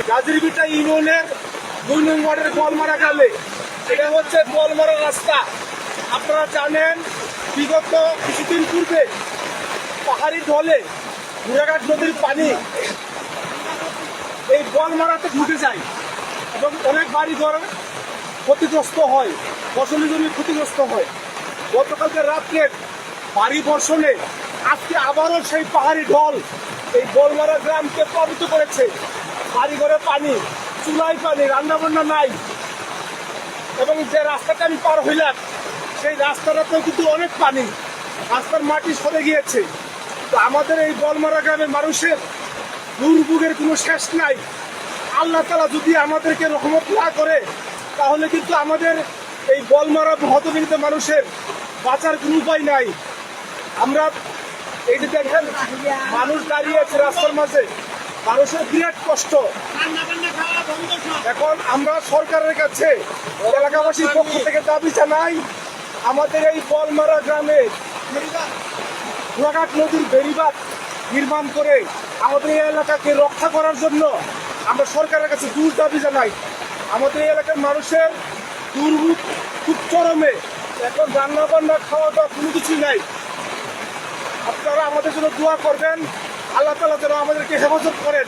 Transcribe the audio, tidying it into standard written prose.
গাজীরবিটা ইউনিয়নের 2 নং ওয়ার্ডের বলমারা গ্রামে এটা হচ্ছে বলমারা রাস্তা। আপনারা জানেন বিগত কিছুদিন পূর্বে পাহাড়ি ঢলে ঘোড়াঘাট নদীর পানি এই বলমারাতে ঢুকে যায় এবং অনেক বাড়ি ঘর ক্ষতিগ্রস্ত হয়, ফসলি জমি ক্ষতিগ্রস্ত হয়। গতকালকে রাত্রে ভারী বর্ষণে আজকে আবারও সেই পাহাড়ি ঢল এই বলমারা গ্রামকে প্লাবিত করেছে। বাড়ি ঘরে পানি, চুলায় পানি, রান্নাবান্না নাই। এবং যে রাস্তাটা আমি পার হইলাম সেই রাস্তাটাতেও কিন্তু অনেক পানি, রাস্তার মাটি সরে গিয়েছে। তো আমাদের এই বলমারা গ্রামের মানুষের দুর্ভোগের কোনো শেষ নাই। আল্লাহ তাআলা যদি আমাদেরকে রহমত না করে তাহলে কিন্তু আমাদের এই বলমারা হতবিহীন মানুষের বাঁচার কোনো উপায় নাই। আমরা এই যে দেখেন মানুষ দাঁড়িয়ে আছে রাস্তার মাঝে, মানুষের বিরাট কষ্ট। এখন আমরা সরকারের কাছে এলাকাবাসীর পক্ষ থেকে দাবি জানাই, আমাদের এই বলমারা গ্রামে ঘোড়াঘাট নদীর বেড়িবাঁধ নির্মাণ করে আমাদের এই এলাকাকে রক্ষা করার জন্য আমরা সরকারের কাছে জোর দাবি জানাই। আমাদের এই এলাকার মানুষের দুর্ভোগ খুব চরমে, এখন রান্না বান্না খাওয়া দাওয়া কোনো কিছুই নাই। আপনারা আমাদের জন্য দোয়া করবেন, আল্লাহ তাআলা যেন আমাদেরকে হেফাজত করেন।